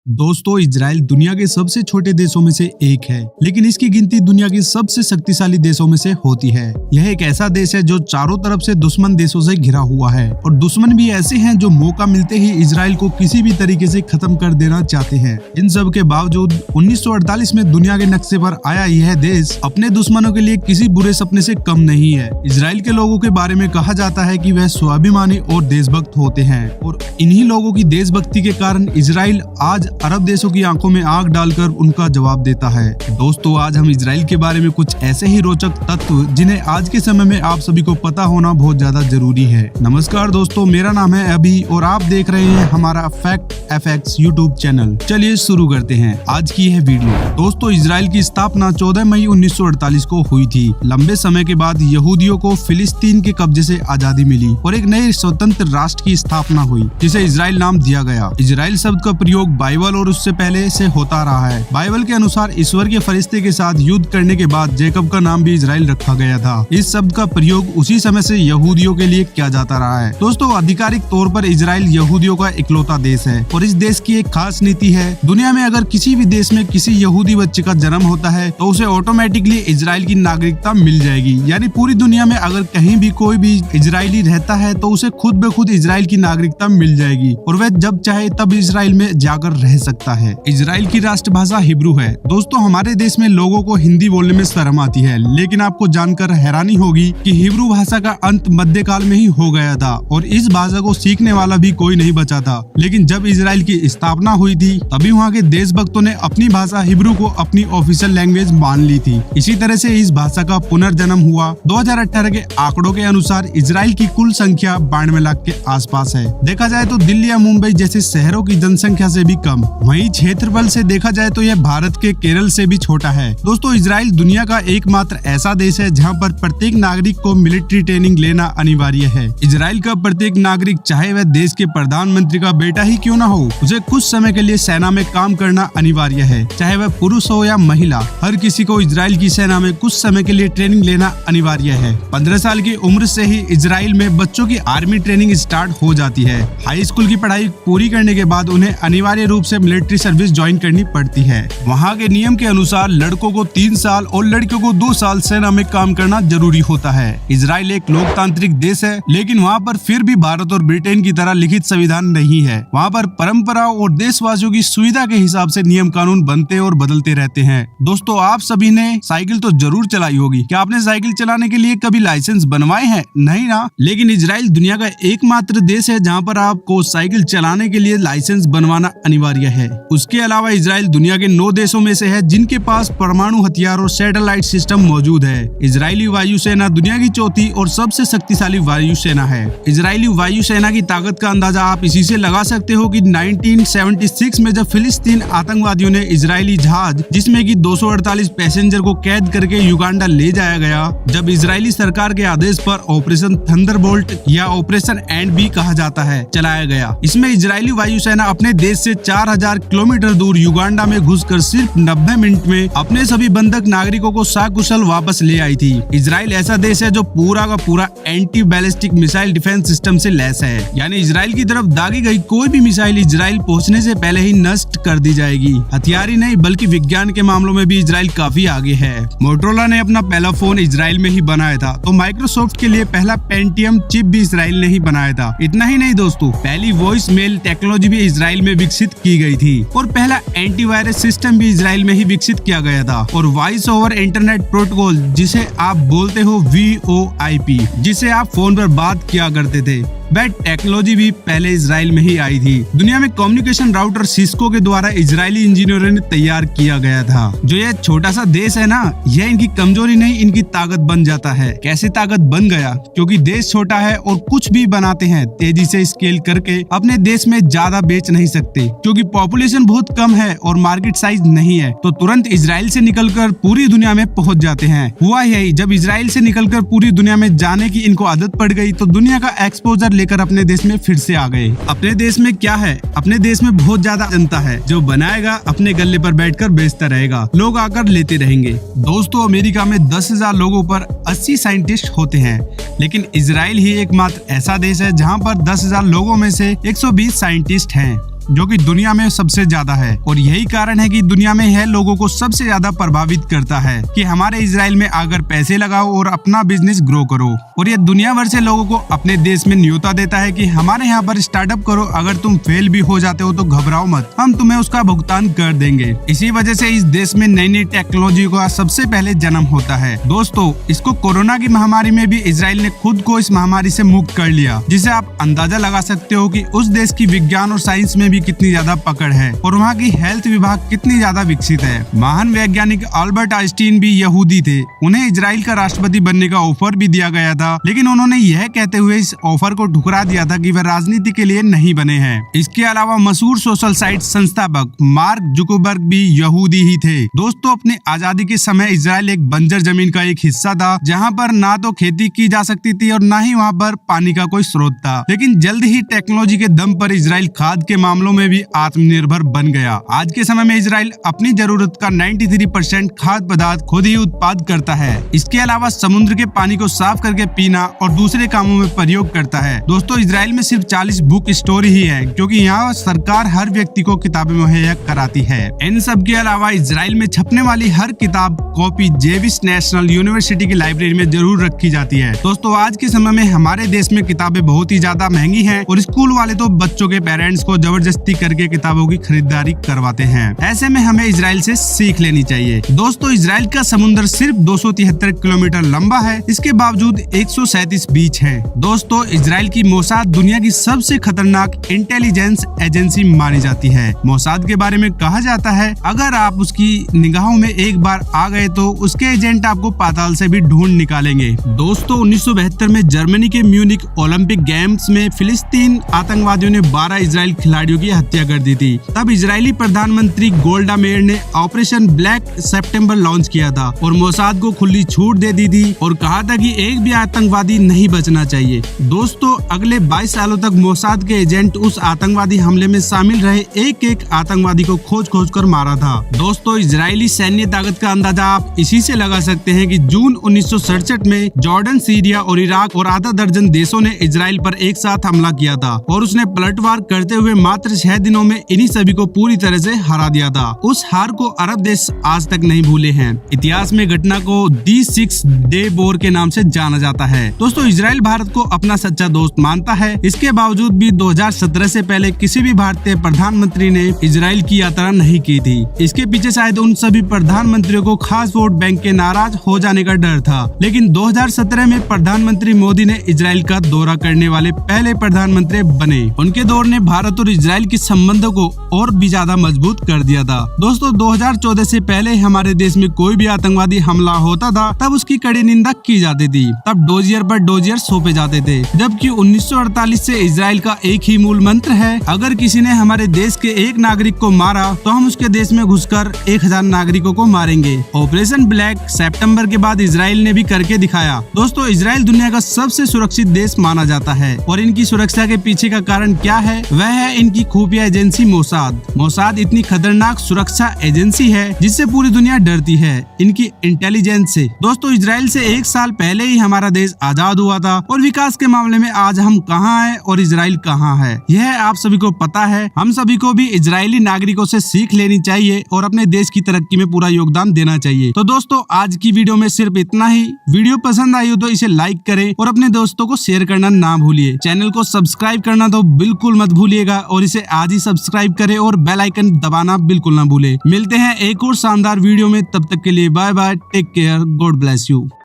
दोस्तों, इजराइल दुनिया के सबसे छोटे देशों में से एक है, लेकिन इसकी गिनती दुनिया के सबसे शक्तिशाली देशों में से होती है। यह एक ऐसा देश है जो चारों तरफ से दुश्मन देशों से घिरा हुआ है और दुश्मन भी ऐसे हैं जो मौका मिलते ही इजराइल को किसी भी तरीके से खत्म कर देना चाहते हैं। इन सब के बावजूद 1948 में दुनिया के नक्शे पर आया यह देश अपने दुश्मनों के लिए किसी बुरे सपने से कम नहीं है। इजराइल के लोगों के बारे में कहा जाता है कि वह स्वाभिमानी और देशभक्त होते हैं और इन्हीं लोगों की देशभक्ति के कारण इजराइल आज अरब देशों की आंखों में आग डालकर उनका जवाब देता है। दोस्तों, आज हम इजराइल के बारे में कुछ ऐसे ही रोचक तत्व जिन्हें आज के समय में आप सभी को पता होना बहुत ज्यादा जरूरी है। नमस्कार दोस्तों, मेरा नाम है अभी और आप देख रहे हैं हमारा फैक्ट एफएक्स यूट्यूब चैनल। चलिए शुरू करते हैं आज की यह वीडियो। दोस्तों, इजराइल की स्थापना 14 मई 1948 को हुई थी। लंबे समय के बाद यहूदियों को फिलिस्तीन के कब्जे से आजादी मिली और एक नए स्वतंत्र राष्ट्र की स्थापना हुई जिसे इजराइल नाम दिया गया। इजराइल शब्द का प्रयोग बाइबल और उससे पहले से होता रहा है। बाइबल के अनुसार ईश्वर के फरिश्ते के साथ युद्ध करने के बाद जैकब का नाम भी इजराइल रखा गया था। इस शब्द का प्रयोग उसी समय से यहूदियों के लिए किया जाता रहा है। दोस्तों, आधिकारिक तौर पर इजराइल यहूदियों का इकलौता देश है और इस देश की एक खास नीति है। दुनिया में अगर किसी भी देश में किसी यहूदी बच्चे का जन्म होता है तो उसे ऑटोमेटिकली इजराइल की नागरिकता मिल जाएगी। यानी पूरी दुनिया में अगर कहीं भी कोई भी इजरायली रहता है तो उसे खुद ब खुद इजराइल की नागरिकता मिल जाएगी और वह जब चाहे तब इजराइल में जाकर रह सकता है। इजराइल की राष्ट्रभाषा हिब्रू है। दोस्तों, हमारे देश में लोगों को हिंदी बोलने में शर्म आती है, लेकिन आपको जानकर हैरानी होगी कि हिब्रू भाषा का अंत मध्यकाल में ही हो गया था और इस भाषा को सीखने वाला भी कोई नहीं बचा था। लेकिन जब इजराइल की स्थापना हुई थी तभी वहाँ के देशभक्तों ने अपनी भाषा हिब्रू को अपनी ऑफिशियल लैंग्वेज मान ली थी। इसी तरह से इस भाषा का पुनर्जन्म हुआ। 2018 के आंकड़ों के अनुसार इजराइल की कुल संख्या 92 लाख के आसपास है। देखा जाए तो दिल्ली या मुंबई जैसे शहरों की जनसंख्या से भी कम। वहीं क्षेत्रफल से देखा जाए तो यह भारत के केरल से भी छोटा है। दोस्तों, इजराइल दुनिया का एकमात्र ऐसा देश है जहां पर प्रत्येक नागरिक को मिलिट्री ट्रेनिंग लेना अनिवार्य है। इजराइल का प्रत्येक नागरिक, चाहे वह देश के प्रधानमंत्री का बेटा ही क्यों न हो, उसे कुछ समय के लिए सेना में काम करना अनिवार्य है। चाहे वह पुरुष हो या महिला, हर किसी को इजराइल की सेना में कुछ समय के लिए ट्रेनिंग लेना अनिवार्य है। 15 साल की उम्र से ही इजराइल में बच्चों की आर्मी ट्रेनिंग स्टार्ट हो जाती है। हाई स्कूल की पढ़ाई पूरी करने के बाद उन्हें अनिवार्य रूप से मिलिट्री सर्विस ज्वाइन करनी पड़ती है। वहाँ के नियम के अनुसार लड़कों को 3 साल और लड़कियों को 2 साल सेना में काम करना जरूरी होता है। इजराइल एक लोकतांत्रिक देश है, लेकिन वहाँ पर फिर भी भारत और ब्रिटेन की तरह लिखित संविधान नहीं है। वहाँ पर परंपराओं और देशवासियों की सुविधा के हिसाब से नियम कानून बनते और बदलते रहते हैं। दोस्तों, आप सभी ने साइकिल तो जरूर चलाई होगी। क्या आपने साइकिल चलाने के लिए कभी लाइसेंस बनवाए हैं? नहीं ना। लेकिन इजराइल दुनिया का एकमात्र देश है जहाँ पर आपको साइकिल चलाने के लिए लाइसेंस बनवाना अनिवार्य है। उसके अलावा इजराइल दुनिया के 9 देशों में से है जिनके पास परमाणु हथियार और सैटेलाइट सिस्टम मौजूद है। इजरायली वायुसेना दुनिया की चौथी और सबसे शक्तिशाली वायुसेना है। इजरायली वायुसेना की ताकत का अंदाजा आप इसी से लगा सकते हो कि 1976 में जब फिलिस्तीन आतंकवादियों ने इजरायली जहाज जिसमें कि 248 पैसेंजर को कैद करके युगांडा ले जाया गया, जब इजरायली सरकार के आदेश पर ऑपरेशन थंडरबोल्ट या ऑपरेशन एंड भी कहा जाता है चलाया गया। इसमें इजरायली वायुसेना अपने देश से 4000 किलोमीटर दूर युगांडा में घुसकर सिर्फ 90 मिनट में अपने सभी बंधक नागरिकों को सकुशल वापस ले आई थी। इजराइल ऐसा देश है जो पूरा का पूरा anti ballistic missile defence system से लैस है। यानी इजराइल की तरफ दागी गई कोई भी मिसाइल इजराइल पहुंचने से पहले ही नष्ट कर दी जाएगी। हथियार ही नहीं बल्कि विज्ञान के मामलों में भी इजराइल काफी आगे है। मोटोरोला ने अपना पहला फोन इजराइल में ही बनाया था, तो माइक्रोसॉफ्ट के लिए पहला पेंटियम चिप भी इजराइल ने ही बनाया था। इतना ही नहीं दोस्तों, पहली वॉइस मेल टेक्नोलॉजी भी इजराइल में विकसित की गई थी और पहला एंटीवायरस सिस्टम भी इजराइल में ही विकसित किया गया था। और वॉइस ओवर इंटरनेट प्रोटोकॉल जिसे आप बोलते हो VoIP, जिसे आप फोन पर बात किया करते थे, वह टेक्नोलॉजी भी पहले इजराइल में ही आई थी। दुनिया में कम्युनिकेशन राउटर सिस्को के द्वारा इजरायली इंजीनियरों ने तैयार किया गया था। जो यह छोटा सा देश है ना, यह इनकी कमजोरी नहीं इनकी ताकत बन जाता है। कैसे ताकत बन गया? क्योंकि देश छोटा है और कुछ भी बनाते हैं तेजी से स्केल करके अपने देश में ज्यादा बेच नहीं सकते। क्योंकि पॉपुलेशन बहुत कम है और मार्केट साइज नहीं है, तो तुरंत इजराइल से निकलकर पूरी दुनिया में पहुंच जाते हैं। हुआ यही, जब इजराइल से निकलकर पूरी दुनिया में जाने की इनको आदत पड़ गई तो दुनिया का एक्सपोजर लेकर अपने देश में फिर से आ गए। अपने देश में क्या है? अपने देश में बहुत ज्यादा जनता है। जो बनाएगा अपने गल्ले पर बैठकर बेचता रहेगा, लोग आकर लेते रहेंगे। दोस्तों, अमेरिका में 10,000 लोगों पर 80 साइंटिस्ट होते हैं, लेकिन इजराइल ही एकमात्र ऐसा देश है जहां पर 10,000 लोगों में से 120 साइंटिस्ट हैं। जो कि दुनिया में सबसे ज्यादा है। और यही कारण है कि दुनिया में यह लोगों को सबसे ज्यादा प्रभावित करता है कि हमारे इजराइल में आकर पैसे लगाओ और अपना बिजनेस ग्रो करो। और ये दुनिया भर से लोगों को अपने देश में न्योता देता है कि हमारे यहाँ पर स्टार्टअप करो, अगर तुम फेल भी हो जाते हो तो घबराओ मत, हम तुम्हें उसका भुगतान कर देंगे। इसी वजह से इस देश में नई नई टेक्नोलॉजी का सबसे पहले जन्म होता है। दोस्तों, इसको कोरोना की महामारी में भी इजराइल ने खुद को इस महामारी से मुक्त कर लिया, जिसे आप अंदाजा लगा सकते हो कि उस देश की विज्ञान और साइंस में भी कितनी ज्यादा पकड़ है और वहाँ की हेल्थ विभाग कितनी ज्यादा विकसित है। महान वैज्ञानिक अल्बर्ट आइंस्टीन भी यहूदी थे। उन्हें इजराइल का राष्ट्रपति बनने का ऑफर भी दिया गया था, लेकिन उन्होंने यह कहते हुए इस ऑफर को ठुकरा दिया था कि वह राजनीति के लिए नहीं बने हैं। इसके अलावा मशहूर सोशल साइट संस्थापक मार्क जुकरबर्ग भी यहूदी ही थे। दोस्तों, अपनी आजादी के समय इजराइल एक बंजर जमीन का एक हिस्सा था, जहाँ पर ना तो खेती की जा सकती थी और ना ही वहाँ पर पानी का कोई स्रोत था। लेकिन जल्द ही टेक्नोलॉजी के दम पर इजराइल खाद के मामलों में भी आत्मनिर्भर बन गया। आज के समय में इजराइल अपनी जरूरत का 93% खाद्य पदार्थ खुद ही उत्पाद करता है। इसके अलावा समुद्र के पानी को साफ करके पीना और दूसरे कामों में प्रयोग करता है। दोस्तों, इजराइल में सिर्फ 40 बुक स्टोर ही है, क्योंकि यहाँ सरकार हर व्यक्ति को किताबें मुहैया कराती है। इन सब के अलावा इजराइल में छपने वाली हर किताब कॉपी जेविश नेशनल यूनिवर्सिटी की लाइब्रेरी में जरूर रखी जाती है। दोस्तों, आज के समय में हमारे देश में किताबें बहुत ही ज्यादा महंगी हैं और स्कूल वाले तो बच्चों के पेरेंट्स को जबरदस्ती करके किताबों की खरीदारी करवाते हैं। ऐसे में हमें इजराइल से सीख लेनी चाहिए। दोस्तों, इजराइल का समुद्र सिर्फ 273 किलोमीटर लंबा है, इसके बावजूद 137 बीच है। दोस्तों, इजराइल की मोसाद दुनिया की सबसे खतरनाक इंटेलिजेंस एजेंसी मानी जाती है। मोसाद के बारे में कहा जाता है, अगर आप उसकी निगाहों में एक बार आ गए तो उसके एजेंट आपको पाताल से भी ढूंढ निकालेंगे। दोस्तों, 1972 में जर्मनी के म्यूनिक ओलंपिक गेम्स में फिलिस्तीन आतंकवादियों ने 12 इजराइल खिलाड़ियों की हत्या कर दी थी। तब इजरायली प्रधानमंत्री गोल्डा मेयर ने ऑपरेशन ब्लैक सितंबर लॉन्च किया था और मोसाद को खुली छूट दे दी थी और कहा था कि एक भी आतंकवादी नहीं बचना चाहिए। दोस्तों, अगले 22 सालों तक मोसाद के एजेंट उस आतंकवादी हमले में शामिल रहे एक एक आतंकवादी को खोज कर मारा था। दोस्तों, इजरायली सैन्य ताकत का अंदाजा आप इसी से लगा सकते हैं कि जून 1967 में जॉर्डन, सीरिया और इराक और आधा दर्जन देशों ने इजराइल पर एक साथ हमला किया था और उसने पलटवार करते हुए मात्र 6 दिनों में इन्हीं सभी को पूरी तरह से हरा दिया था। उस हार को अरब देश आज तक नहीं भूले हैं। इतिहास में घटना को दी 6 डे वॉर के नाम से जाना जाता है। दोस्तों, इजराइल भारत को अपना सच्चा दोस्त मानता है। इसके बावजूद भी 2017 से पहले किसी भी भारतीय प्रधानमंत्री ने इजराइल की यात्रा नहीं की थी। इसके पीछे शायद उन सभी प्रधानमंत्रियों को खास वोट बैंक के नाराज हो जाने का डर था। लेकिन 2017 में प्रधानमंत्री मोदी ने इजराइल का दौरा करने वाले पहले प्रधानमंत्री बने। उनके दौर ने भारत और इजराइल के संबंधों को और भी ज्यादा मजबूत कर दिया था। दोस्तों, 2014 से पहले हमारे देश में कोई भी आतंकवादी हमला होता था तब उसकी कड़ी निंदा की जाती थी। तब डोजियर पर डोजियर सौंपे जाते थे, जबकि 1948 से इजराइल का एक ही मूल मंत्र है, अगर किसी ने हमारे देश के एक नागरिक को मारा तो हम उसके देश में घुसकर 1000 नागरिकों को मारेंगे। ऑपरेशन ब्लैक सितंबर के बाद इजराइल ने भी करके दिखाया। दोस्तों, इजराइल दुनिया का सबसे सुरक्षित देश माना जाता है और इनकी सुरक्षा के पीछे का कारण क्या है? वह है इनकी खुफिया एजेंसी मोसाद। मोसाद इतनी खतरनाक सुरक्षा एजेंसी है जिससे पूरी दुनिया डरती है इनकी इंटेलिजेंस से। दोस्तों, इजराइल से 1 साल पहले ही हमारा देश आजाद हुआ था और विकास के मामले में आज हम कहाँ हैं और इजराइल कहाँ है, यह आप सभी को पता है। हम सभी को भी इजरायली नागरिकों से सीख लेनी चाहिए और अपने देश की तरक्की में पूरा योगदान देना चाहिए। तो दोस्तों, आज की वीडियो में सिर्फ इतना ही। वीडियो पसंद आई हो तो इसे लाइक करें और अपने दोस्तों को शेयर करना ना भूलिए। चैनल को सब्सक्राइब करना तो बिल्कुल मत भूलिएगा और इसे आज ही सब्सक्राइब करें और बेल आइकन दबाना बिल्कुल ना भूले। मिलते हैं एक और शानदार वीडियो में, तब तक के लिए bye bye, take care, God bless you.